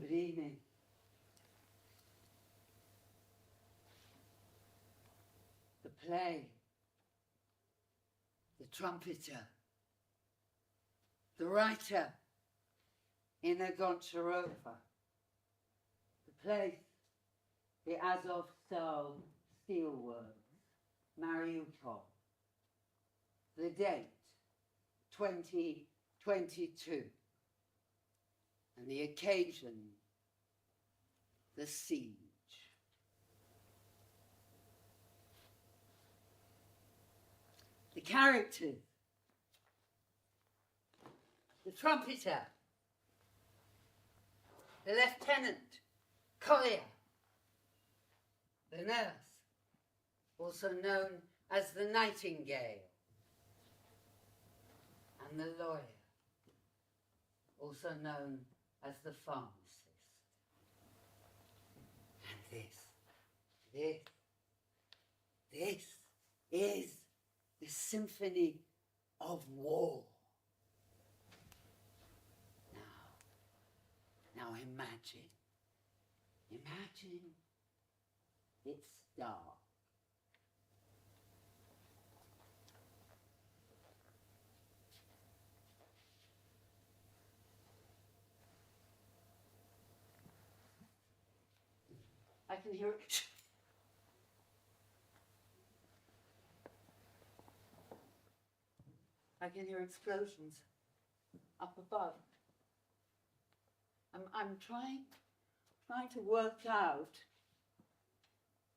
Good evening. The play, the trumpeter, the writer, Inna Goncharova, the place, the Azov-style steelworks, Mariupol, the date, 2022, and the occasion, the siege. The characters, the trumpeter, the lieutenant, collier, the nurse, also known as the nightingale, and the lawyer, also known as the pharmacist. And this is the symphony of war. Now imagine it's dark. I can hear it. I can hear explosions up above. I'm trying to work out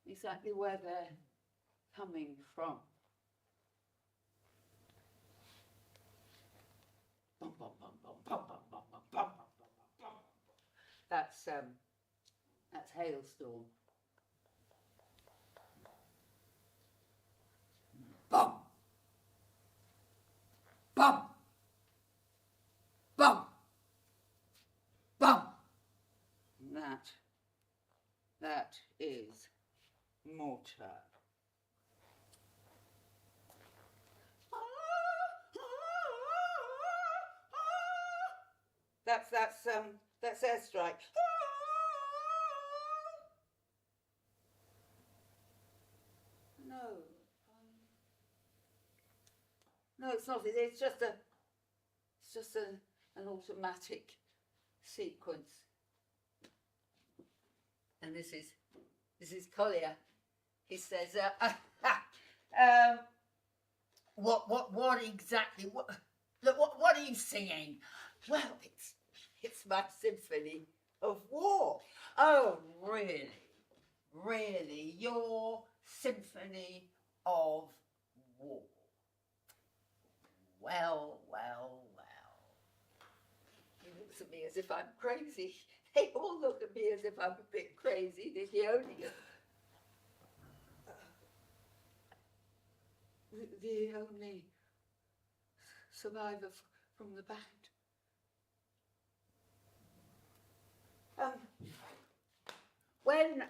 exactly where they're coming from. Bum, bum, bum, bum, bum, bum, bum, bum, bum, bum, bum, bum. That's hailstorm. Bum, bum, bum, bum. That is mortar. That's airstrike. No, it's not. It's just an automatic sequence. And this is Collier. He says, what exactly? What are you singing? Well, it's my symphony of war. Oh, really, your symphony of war. Well. He looks at me as if I'm crazy. They all look at me as if I'm a bit crazy. The only survivor from the band. When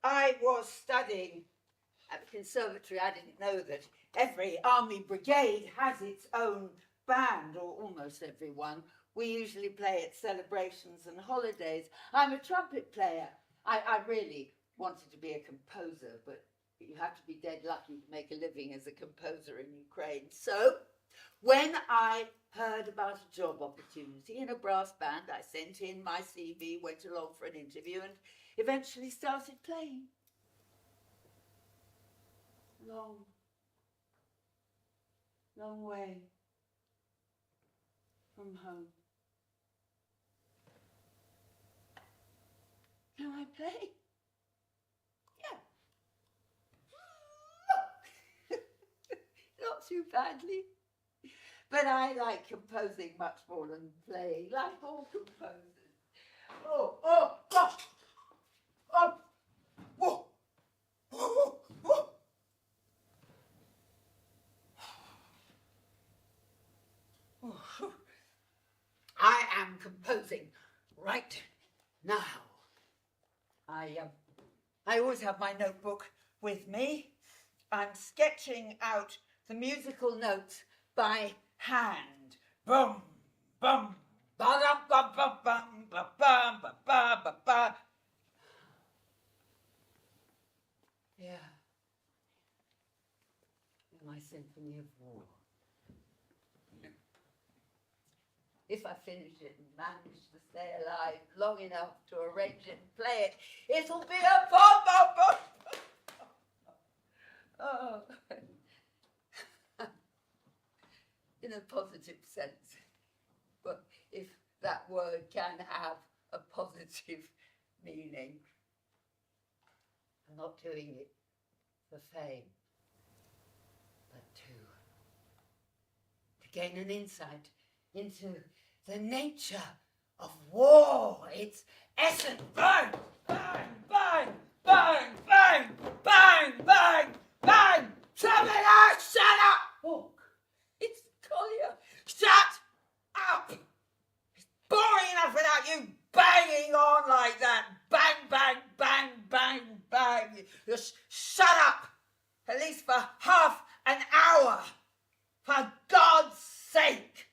I was studying at the conservatory, I didn't know that every army brigade has its own band, or almost every one. We usually play at celebrations and holidays. I'm a trumpet player. I really wanted to be a composer, but you have to be dead lucky to make a living as a composer in Ukraine. So when I heard about a job opportunity in a brass band, I sent in my CV, went along for an interview, and eventually started playing. Long way from home. Can I play? Yeah. Not too badly. But I like composing much more than playing, like all composers. Oh, I am composing right now. I always have my notebook with me. I'm sketching out the musical notes by hand. Bum, bum, ba-dum, bum, bum, bum, ba-bum, ba-ba, Symphony of War. If I finish it and manage to stay alive long enough to arrange it and play it, it'll be a bomb! Oh. In a positive sense. But if that word can have a positive meaning, I'm not doing it for fame, but to gain an insight into the nature of war, its essence. Bang, bang, bang, bang, bang, bang, bang, bang. Trumpeter, shut up! Oh, it's Collier. Shut up! It's boring enough without you banging on like that. Bang, bang, bang, bang, bang. Just shut up, at least for half an hour. For God's sake.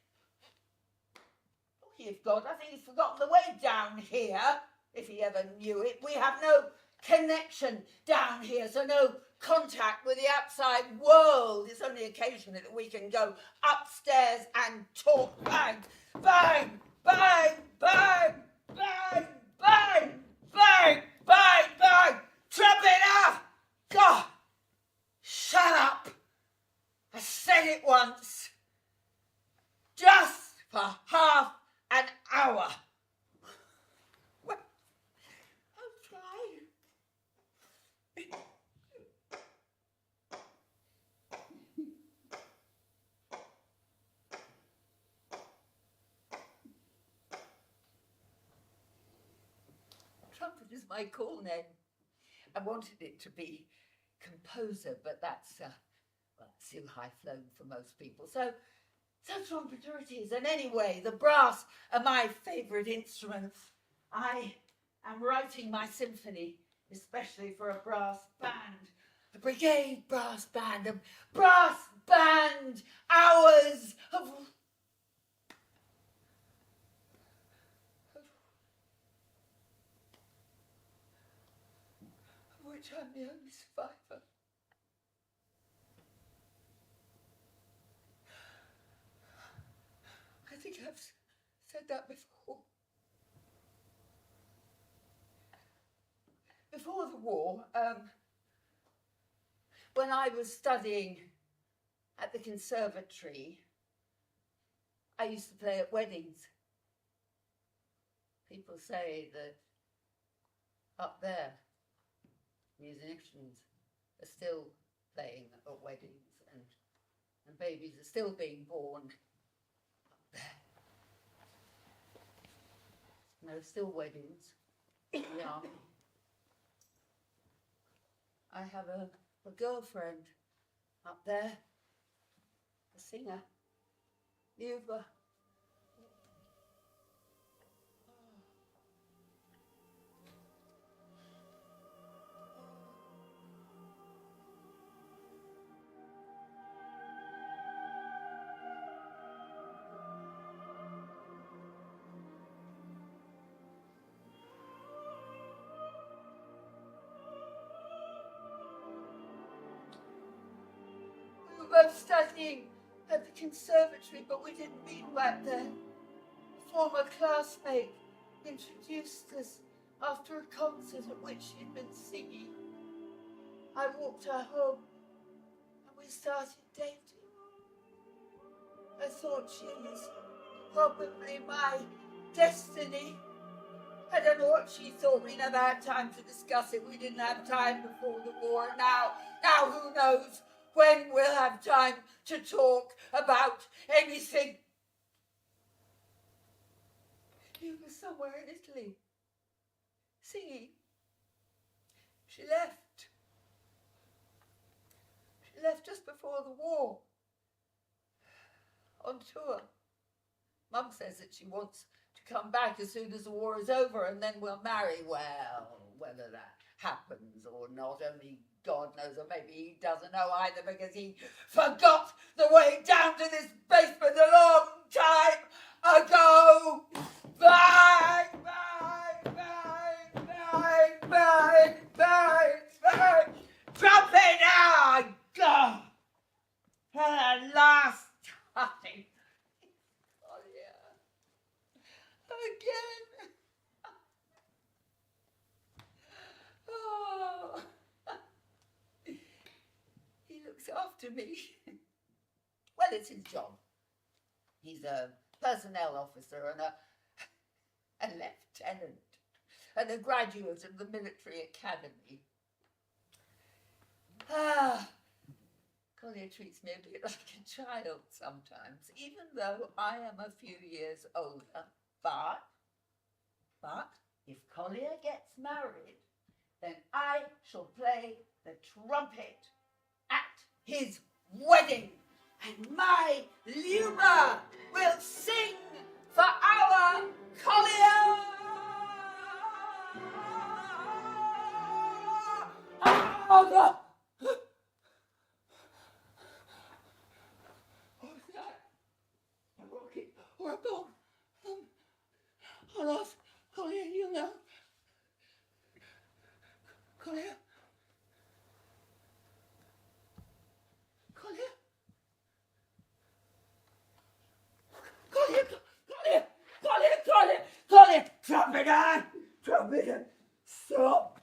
If God, I think he's forgotten the way down here, if he ever knew it. We have no connection down here, so no contact with the outside world. It's only occasionally that we can go upstairs and talk. Bang, bang, bang, bang, bang, bang, bang, bang, bang. Trumpeter! God! Shut up! I said it once. Just for half an hour. Well, I'll try. Trumpet is my cool name. I wanted it to be composer, but that's too high flown for most people. So trumpeter it is. And anyway, the brass are my favourite instruments. I am writing my symphony, especially for a brass band, a brigade brass band, a brass band, hours of which I'm the only survivor. I think I've said that before. Before the war, when I was studying at the conservatory, I used to play at weddings. People say that up there, musicians are still playing at weddings and babies are still being born. And there are still weddings in the army. I have a girlfriend up there, a singer. You've both studying at the conservatory, but we didn't meet back then. A former classmate introduced us after a concert at which she'd been singing. I walked her home and we started dating. I thought she was probably my destiny. I don't know what she thought. We never had time to discuss it. We didn't have time before the war. Now who knows when we'll have time to talk about anything. He was somewhere in Italy, singing. She left. She left just before the war, on tour. Mum says that she wants to come back as soon as the war is over and then we'll marry. Well, whether that happens or not, only God knows, or maybe he doesn't know either because he forgot the way down to this basement a long time ago. Bang, bang, bang, bang, bang, bang, bang. Trumpeter! God! after me. Well, it's his job. He's a personnel officer and a lieutenant and a graduate of the military academy. Kolya treats me a bit like a child sometimes, even though I am a few years older. But if Kolya gets married, then I shall play the trumpet at his wedding, and my Lyuba will sing for our Kolya. Oh, God. What's that? A rocket or a bomb? I'll ask Kolya, you know. Kolya? Kolya? Kolya! Kolya! Kolya! Kolya! Kolya! Trumpeter! Trumpeter! Stop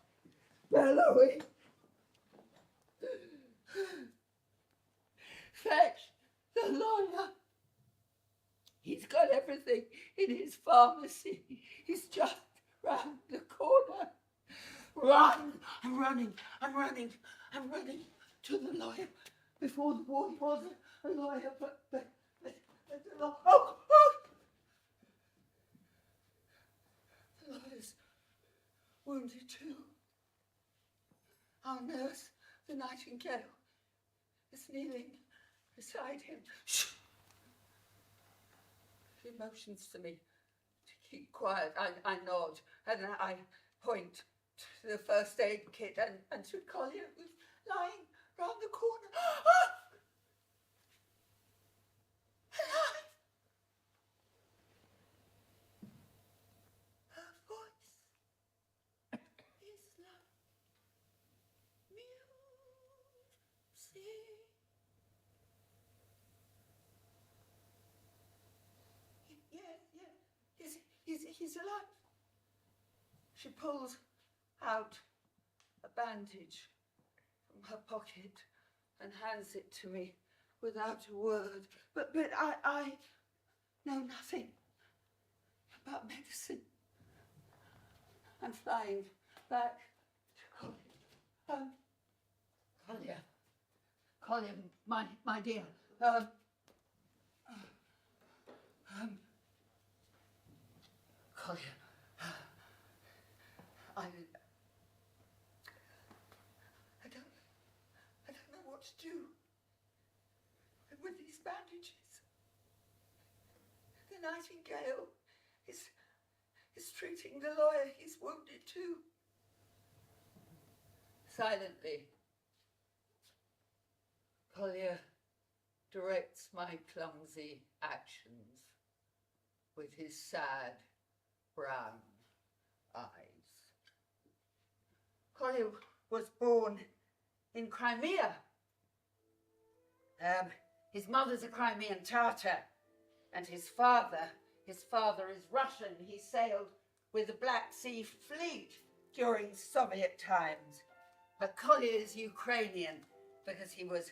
bellowing! Fetch the lawyer! He's got everything in his pharmacy. He's just round the corner. Run! I'm running to the lawyer. Before the war, he wasn't a lawyer, but the law. Oh! The lawyer's wounded too. Our nurse, the Nightingale, is kneeling beside him. Shh! She motions to me to keep quiet. I nod and I point to the first aid kit and to Kolya, who's lying round the corner. Alive! Her voice is like music. He's alive. She pulls out a bandage from her pocket and hands it to me without a word. But I know nothing about medicine. I'm flying back to Kolya. Kolya, my dear. Kolya, I don't know what to do with these bandages. The Nightingale is treating the lawyer. He's wounded too. Silently, Kolya directs my clumsy actions with his sad brown eyes. Kolya was born in Crimea. His mother's a Crimean Tatar, and his father is Russian. He sailed with the Black Sea Fleet during Soviet times. But Kolya is Ukrainian because he was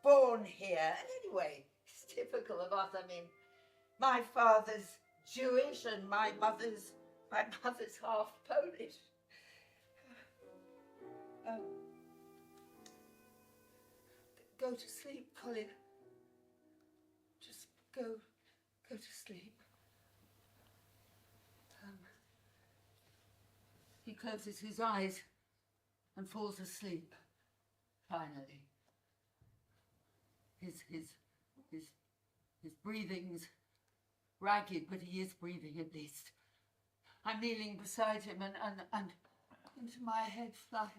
born here. And anyway, it's typical of us. I mean, my father's Jewish and my mother's half Polish. Go to sleep, Kolya. Just go to sleep. He closes his eyes and falls asleep. Finally, his breathing's ragged, but he is breathing at least. I'm kneeling beside him and into my head fly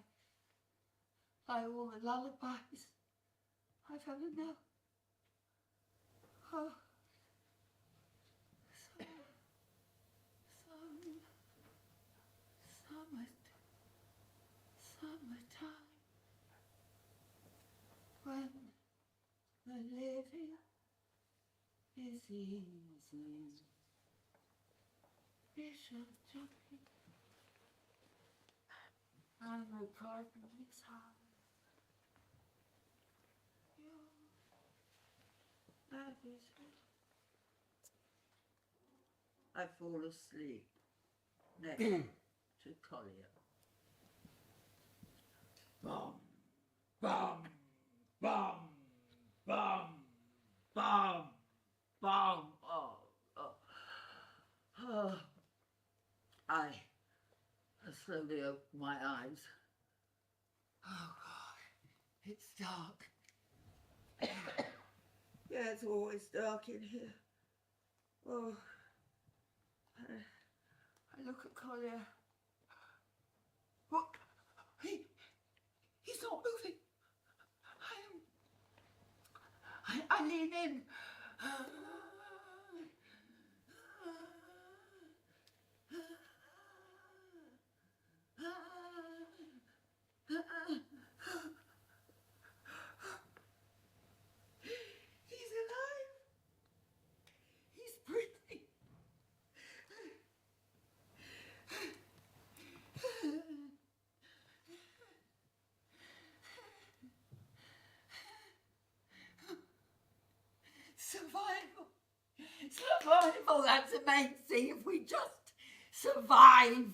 all the lullabies I've ever known. Oh, summertime, when the living is easy. Bishop jumping, and the garden is high. You I fall asleep next to Collier. Bum, bum, bum, bum, bum, bum. Oh, oh. Oh. I slowly open my eyes. Oh, God, it's dark. Yeah, it's always dark in here. Oh, I look at Collier. What? He's not moving. I lean in. He's alive. He's breathing. Survival. Survival, that's the main thing. If we just survive,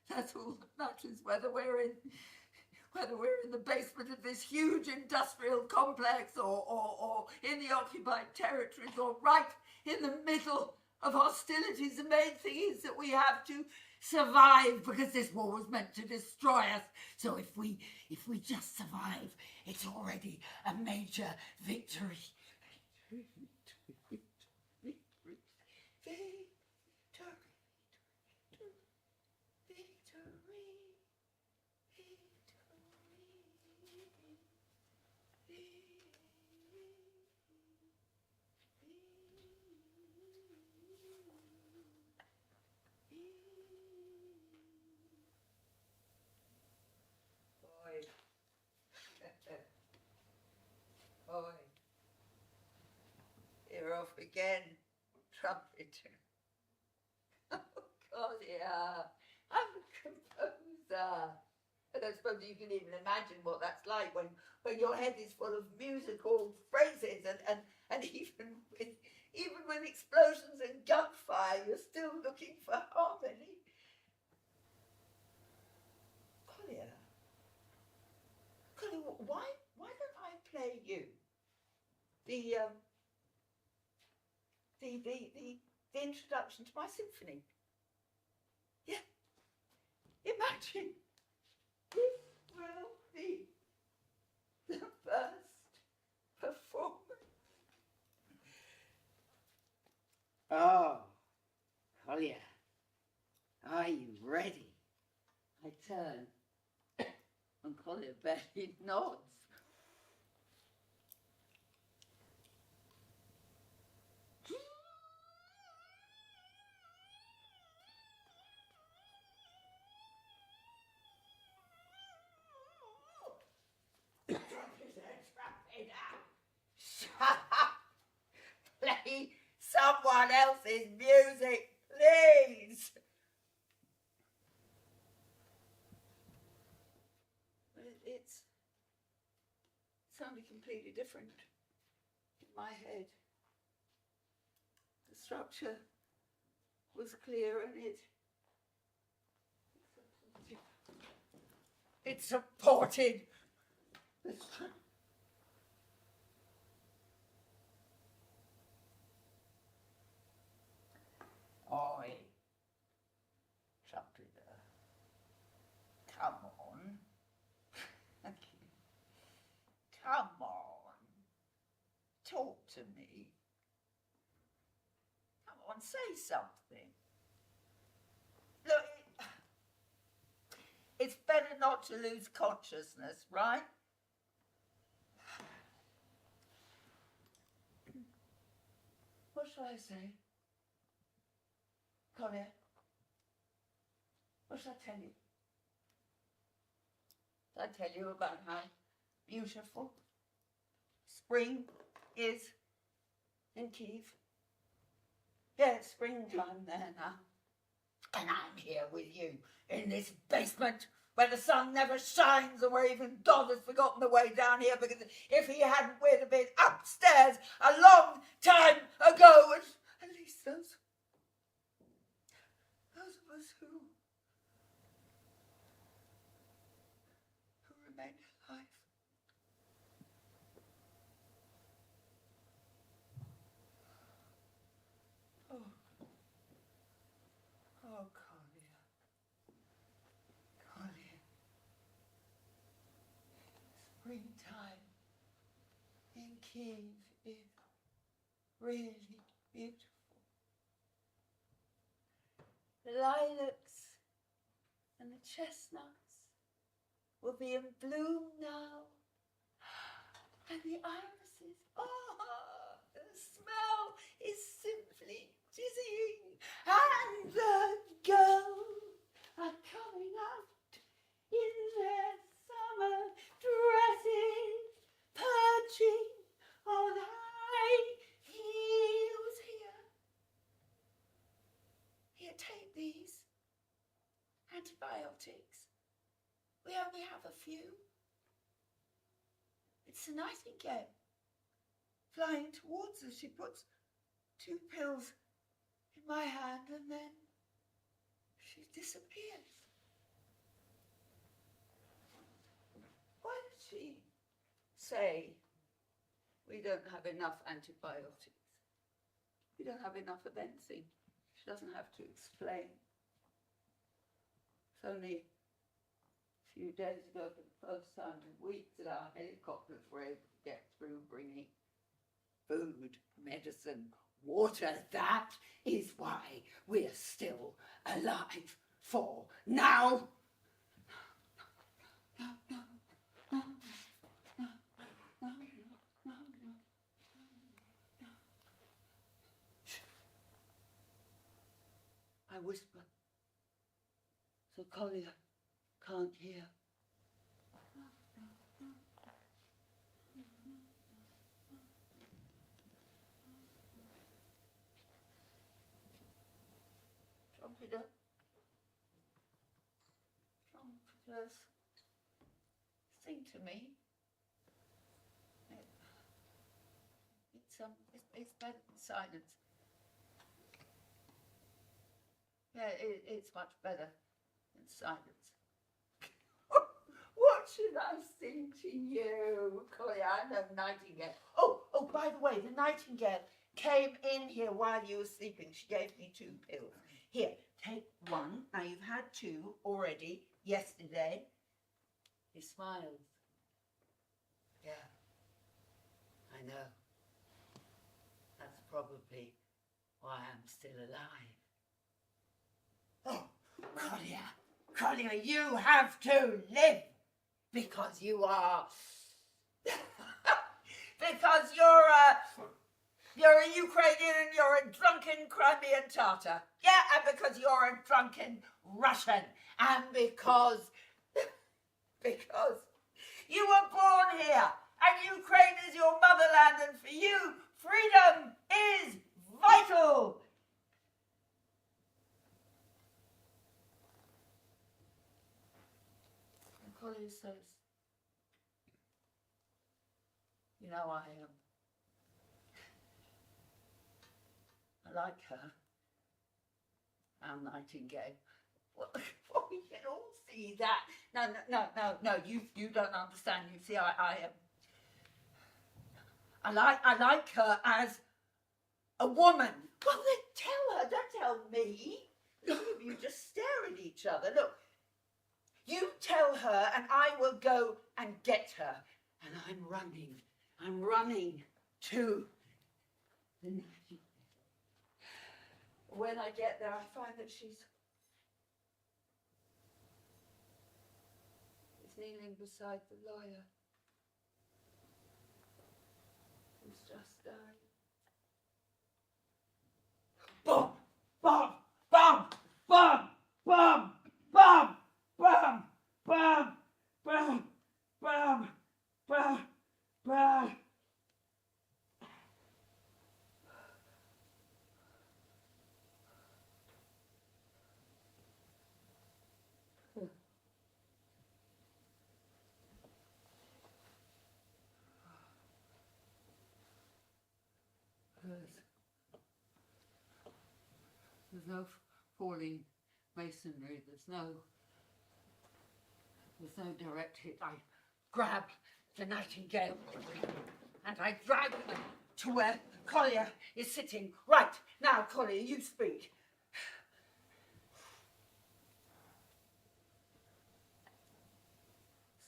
that's all that matters, whether we're in the basement of this huge industrial complex or in the occupied territories or right in the middle of hostilities. The main thing is that we have to survive, because this war was meant to destroy us. So if we just survive, it's already a major victory. Boy, you're off again, Trumpeter. Oh, God, yeah, I'm a composer. I don't suppose you can even imagine what that's like when your head is full of musical phrases and even with explosions and gunfire, you're still looking for harmony. Collier, why don't I play you the introduction to my symphony? Yeah. Imagine this will be the first performance. Oh, Collier, are you ready? I turn, and Collier barely nods. Play someone else's music, please. It's sounded completely different in my head. The structure was clear and it supported the structure. Oi, Trumpeter, come on. Come on, talk to me. Come on, say something. Look, it's better not to lose consciousness, right? What shall I say? Collier, what shall I tell you? Shall I tell you about how beautiful spring is in Kyiv? Yeah, it's springtime there now. And I'm here with you in this basement where the sun never shines and where even God has forgotten the way down here, because if he hadn't, we'd have been upstairs a long time ago. And at least those of us who remain alive. Oh, Kolia. Springtime in Kiev is really beautiful. The lilacs and the chestnuts will be in bloom now. And the irises, the smell is simply dizzying. And the girls are coming out in their summer dresses, perching on high heels. Here, take these antibiotics. We only have a few. It's a nightingale flying towards us. She puts 2 pills in my hand and then she disappears. Why did she say we don't have enough antibiotics? We don't have enough of anything. She doesn't have to explain. It's only a few days ago, for the first time in weeks, that our helicopters were able to get through bringing food, medicine, water. That is why we're still alive for now. I whisper, so Kolia can't hear. Trumpeters, sing to me. It's better than silence. Yeah, it's much better than silence. What should I sing to you, Kolia? No, nightingale. Oh, by the way, the nightingale came in here while you were sleeping. She gave me 2 pills. Here, take 1. Now, you've had 2 already yesterday. He smiles. Yeah, I know. That's probably why I'm still alive. Oh, Kolia, you have to live because you are, because you're a Ukrainian and you're a drunken Crimean Tatar. Yeah, and because you're a drunken Russian, and because you were born here, and Ukraine is your motherland, and for you, freedom is vital. And Kolia says, you know, I like her, our nightingale. Well, we can all see that. No, you don't understand. You see, I like her as a woman. Well, then tell her, don't tell me. Look, you just stare at each other. Look, you tell her and I will go and get her. And I'm running to the nightingale. When I get there, I find that she's kneeling beside the lawyer who's just died. Boom! Boom! Boom! Boom! Boom! Boom! Boom! Boom! Boom! Boom! Boom! Boom! There's no falling masonry. There's no direct hit. I grab the nightingale and I drag her to where Collier is sitting. Right, now, Collier, you speak.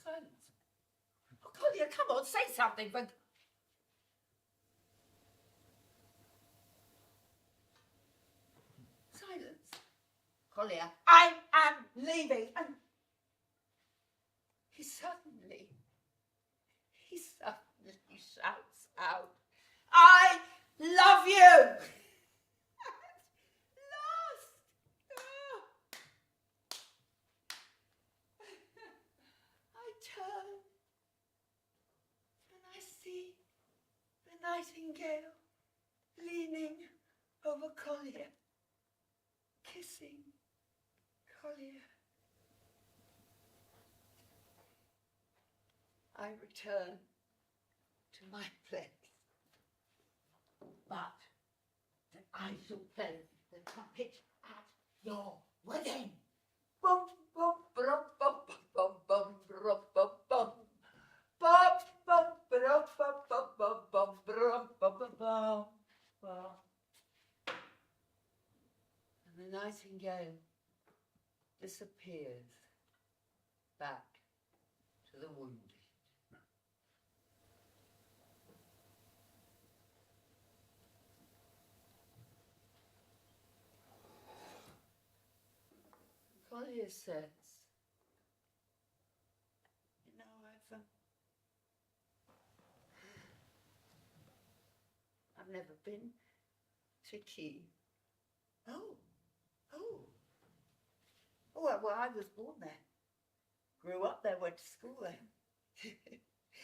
Silence. Oh, Collier, come on, say something, but... Silence. Collier, I am leaving, and he suddenly shouts out, I love you! At last! I turn and I see the nightingale leaning over Collier, kissing Collier. I return to my place, but that I shall play the trumpet at your wedding. Bum bum brum bum bum bum brum bum bum bum bum brum bum bum bum bum brum bum bum bum bum. And the nightingale disappears back to the wounded. Collier says, you know, I've never been to Kiev. Oh, well, I was born there. Grew up there, went to school there.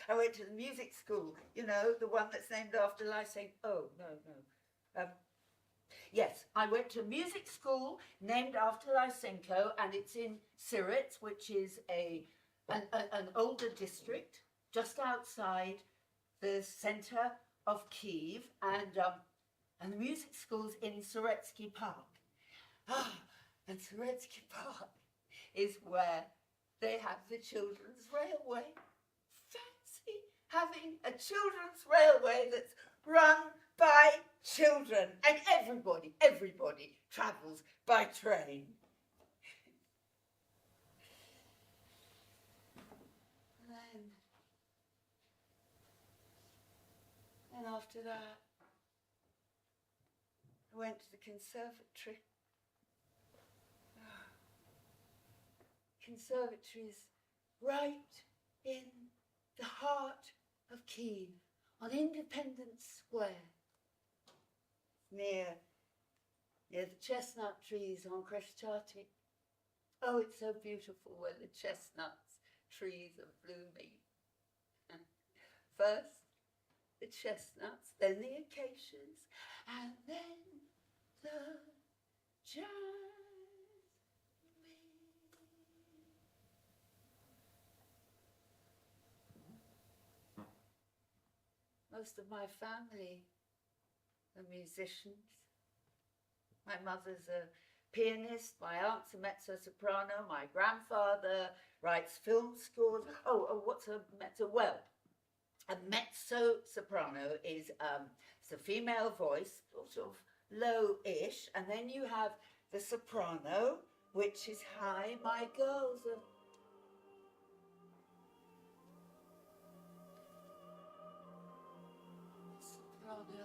I went to the music school, you know, the one that's named after Lysenko. Oh, no. Yes, I went to music school named after Lysenko, and it's in Sirets, which is an older district just outside the centre of Kiev, and the music school's in Siretsky Park. And Siretsky Park is where they have the children's railway. Fancy having a children's railway that's run by children, and everybody travels by train. And after that, I went to the conservatory. Conservatory is right in the heart of Kiev, on Independence Square, near the chestnut trees on Kreschaty. Oh, it's so beautiful when the chestnut trees are blooming. First the chestnuts, then the acacias, and then the jasmine. Most of my family are musicians. My mother's a pianist, my aunt's a mezzo-soprano, my grandfather writes film scores. Oh, what's a mezzo? Well, a mezzo-soprano is it's a female voice, sort of low-ish, and then you have the soprano, which is high. My girls are... soprano.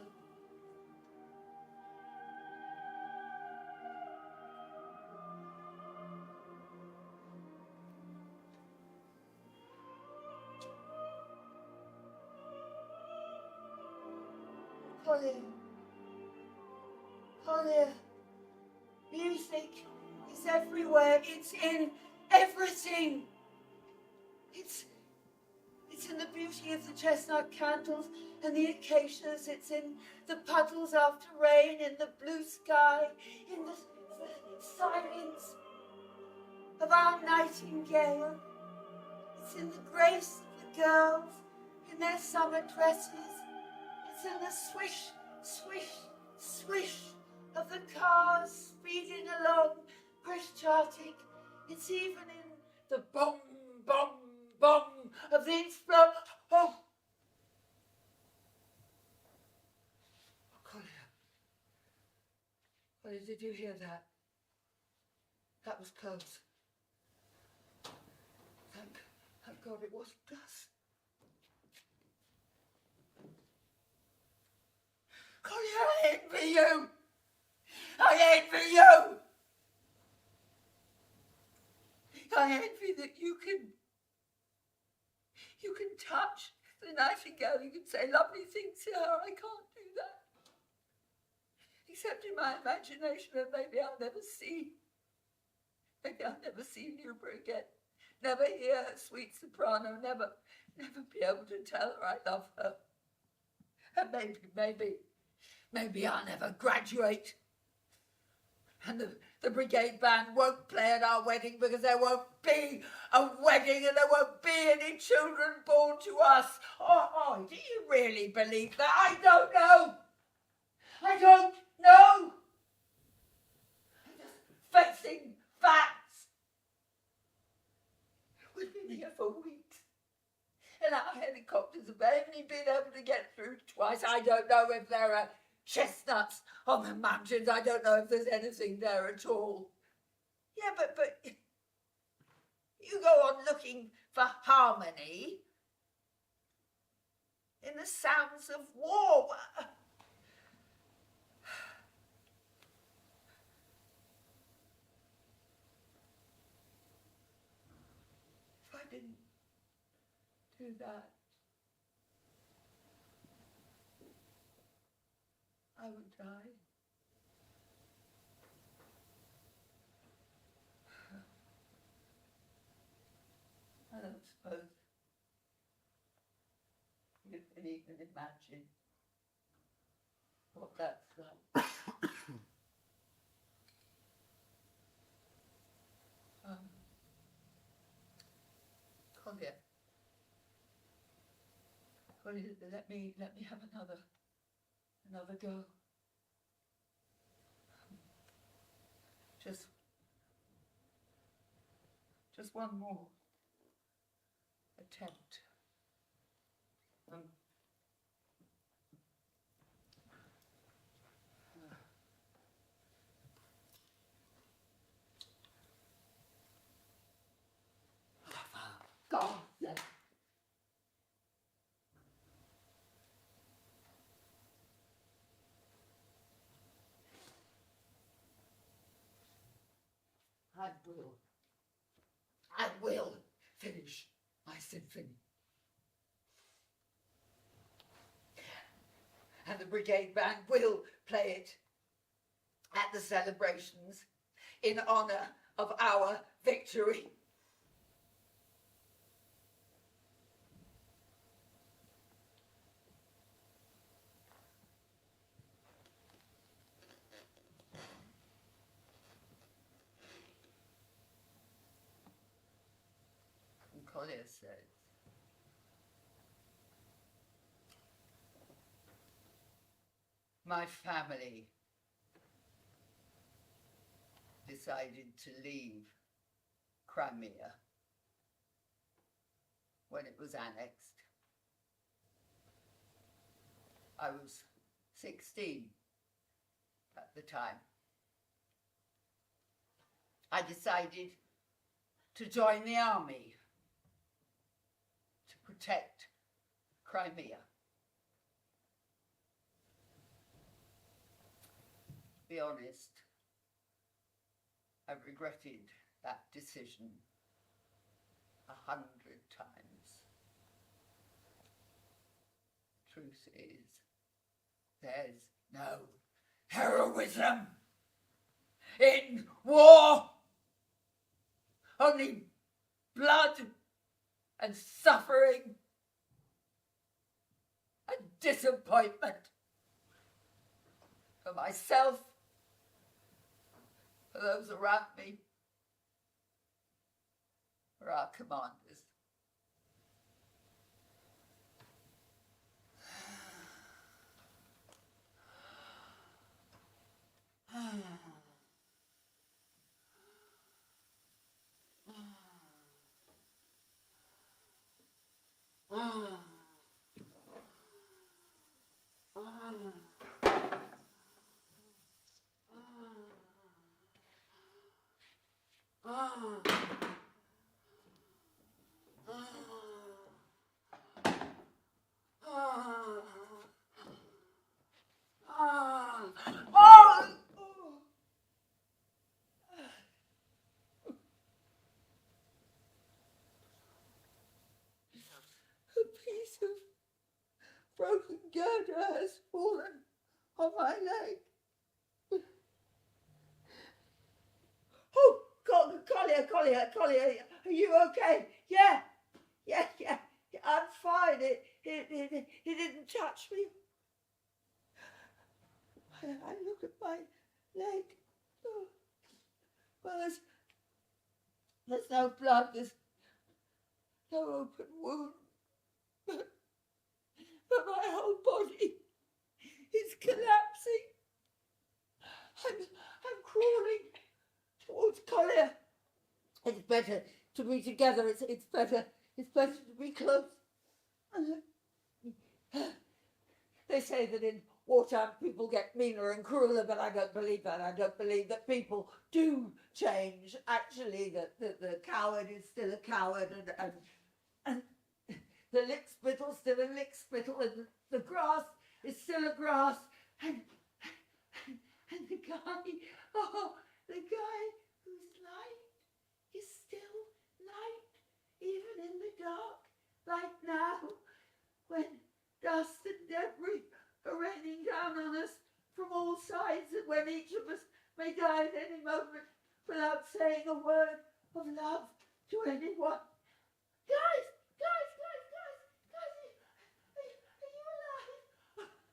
Collier, music is everywhere. It's in everything. It's in the beauty of the chestnut candles and the acacias. It's in the puddles after rain, in the blue sky, in the silence of our nightingale. It's in the grace of the girls in their summer dresses. It's in the swish, swish, swish of the cars speeding static. It's even in the bong, bong, bong of the explosion. Oh! Collier, did you hear that? That was close. Thank God it wasn't us. Collier, I envy you! I envy you! I envy that you can touch the nightingale, you can say lovely things to her. I can't do that. Except in my imagination, and maybe I'll never see Luba again. Never hear her sweet soprano, never be able to tell her I love her. And maybe I'll never graduate. And the brigade band won't play at our wedding because there won't be a wedding and there won't be any children born to us. Oh, do you really believe that? I don't know. I don't know. I'm just facing facts. We've been here for weeks. And our helicopters have only been able to get through twice. I don't know if there are chestnuts on the mountains. I don't know if there's anything there at all. Yeah, but you go on looking for harmony in the sounds of war. If I didn't do that, I would die. I don't suppose you can even imagine what that's like. Collier, let me have another go. Just one more attempt. God. I will finish my symphony. And the brigade band will play it at the celebrations in honour of our victory. Collier says, my family decided to leave Crimea when it was annexed. I was 16 at the time. I decided to join the army to protect Crimea. To be honest, I've regretted that decision 100 times. Truth is, there's no heroism in war. Only blood and suffering and disappointment for myself, for those around me, for our commanders. A piece of broken girder has fallen on my leg. Oh, Collier, are you okay? Yeah, I'm fine. It didn't touch me. I look at my leg. Oh. Well, there's no blood, there's no open wound. But my whole body is collapsing. I'm crawling towards Collier. It's better to be together. It's better to be close. They say that in wartime people get meaner and crueler, but I don't believe that. I don't believe that people do change. Actually, that the coward is still a coward, and the lickspittle still a lickspittle, and the grass is still a grass, and the guy whose light is still light, even in the dark, like now, when dust and debris are raining down on us from all sides, and when each of us may die at any moment without saying a word of love to anyone. Guys, are you alive? It's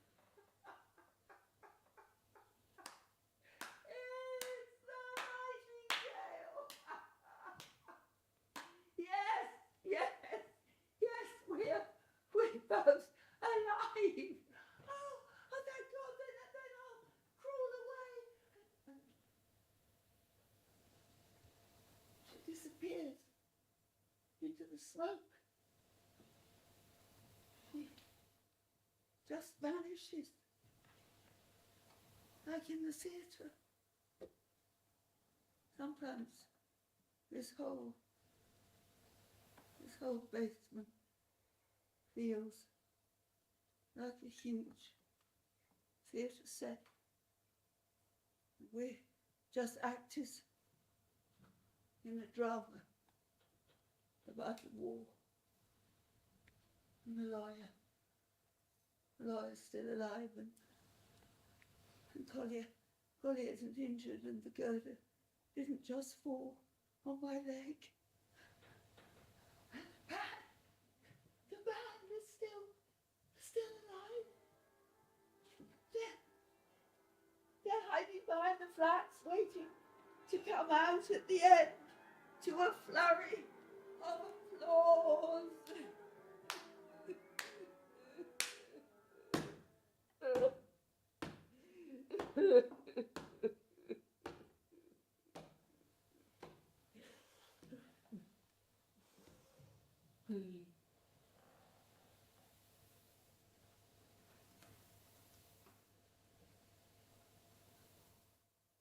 the nightingale. Yes, we're both alive. Oh, thank God, then I'll crawl away. She disappears into the smoke. She just vanishes, like in the theatre. Sometimes this whole basement feels like a huge theatre set. We're just actors in a drama about the war. And the lawyer's still alive, and Collier isn't injured, and the girder didn't just fall on my leg. The band is still alive. They're hiding behind the flats, waiting to come out at the end to a flurry of applause.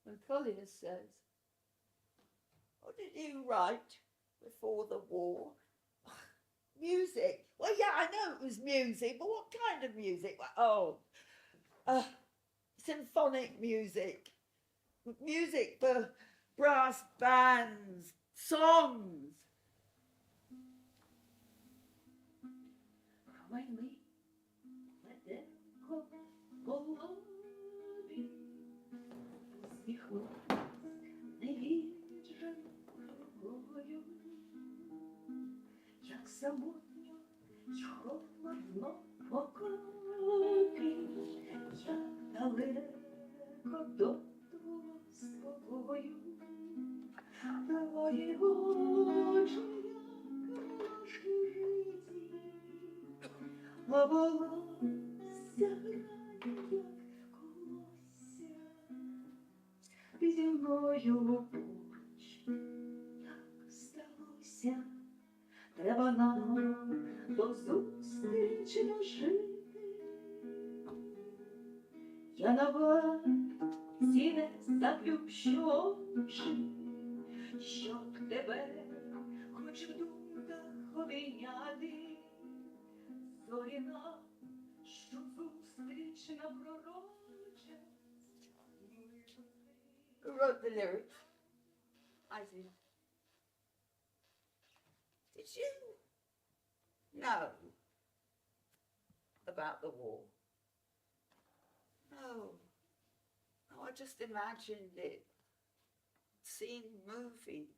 And Collier says, "What did you write before the war?" Music. Well, yeah, I know it was music, but what kind of music? Symphonic music. Music for brass bands, songs. Як самотньо й холодно в окопі, як далеко до того спокою, твої очі, як ложки житі, а волосся грає, як колосся, зі мною поруч, як сталося. треба нам до зустрічі дожити. Я на вас не заплющу очі, щоб тебе хоч в думках обійняти. Зоряна, що зустріч на пророче. Who wrote the lyrics? I did. Did you know about the war? No. No, I just imagined it. Seen movies.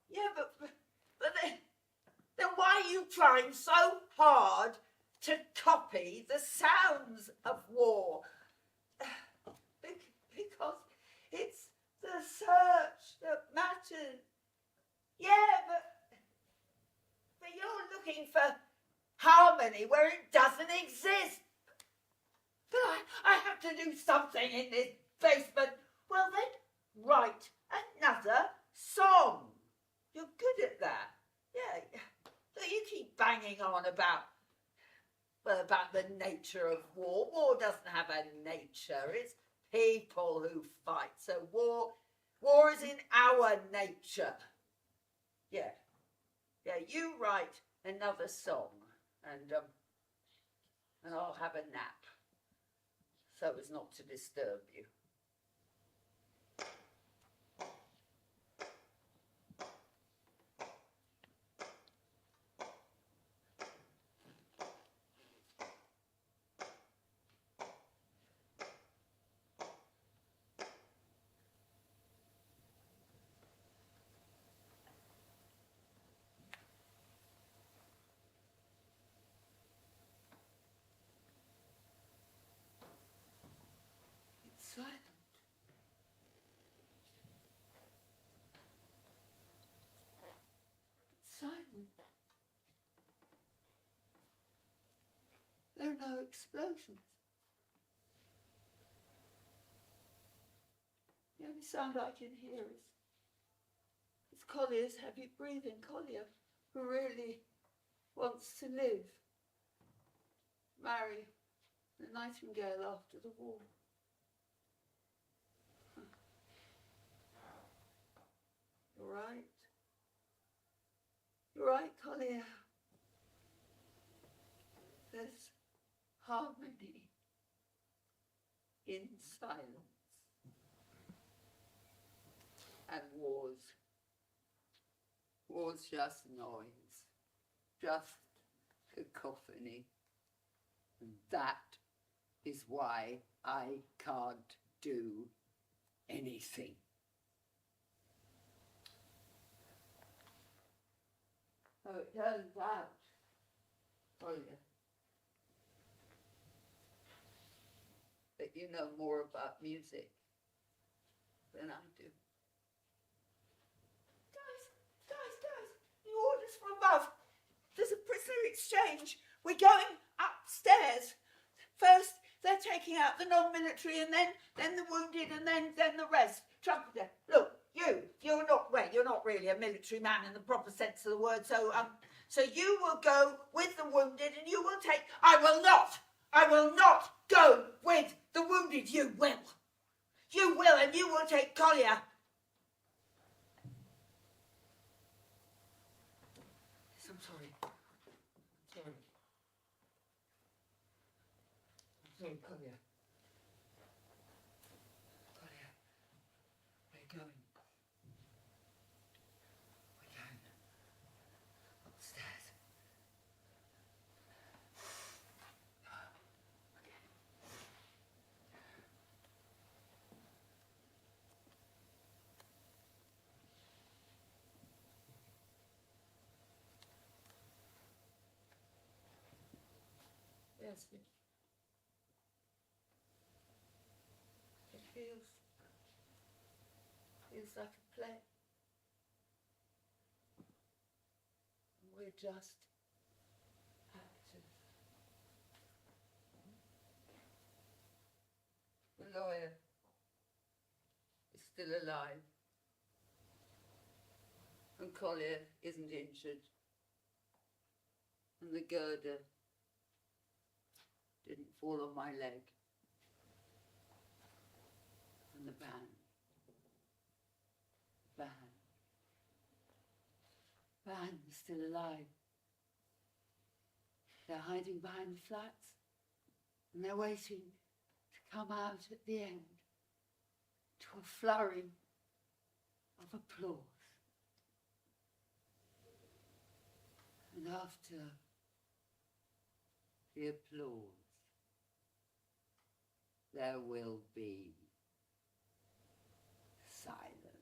Yeah, but then why are you trying so hard to copy the sounds of war? Because it's the search that matters. Yeah, but you're looking for harmony where it doesn't exist. But I have to do something in this basement. Well then, write another song. You're good at that. Yeah. So you keep banging on about the nature of war. War doesn't have a nature. It's people who fight. So war is in our nature. Yeah. Yeah, you write another song and I'll have a nap so as not to disturb you. Silent. Silent. There are no explosions. The only sound I can hear is Collier's heavy breathing. Collier, who really wants to live, marry the nightingale after the war. You're right. You're right, Collier. There's harmony in silence. And war's just noise, just cacophony. And that is why I can't do anything. So it turns out, Olena, that you know more about music than I do. Guys, new orders from above. There's a prisoner exchange. We're going upstairs. First, they're taking out the non-military and then the wounded and then the rest. Trumpeter, look, you're not really a military man in the proper sense of the word, so you will go with the wounded and you will take... I will not go with the wounded. You will, and you will take Collier. Yes, I'm sorry, Collier. We're going. We're going upstairs. Yes, it feels like a play. We're just actors. The lawyer is still alive, and Collier isn't injured. and the girder didn't fall on my leg. And the band. Band is still alive. They're hiding behind the flats, and they're waiting to come out at the end to a flurry of applause. And after the applause, there will be silence.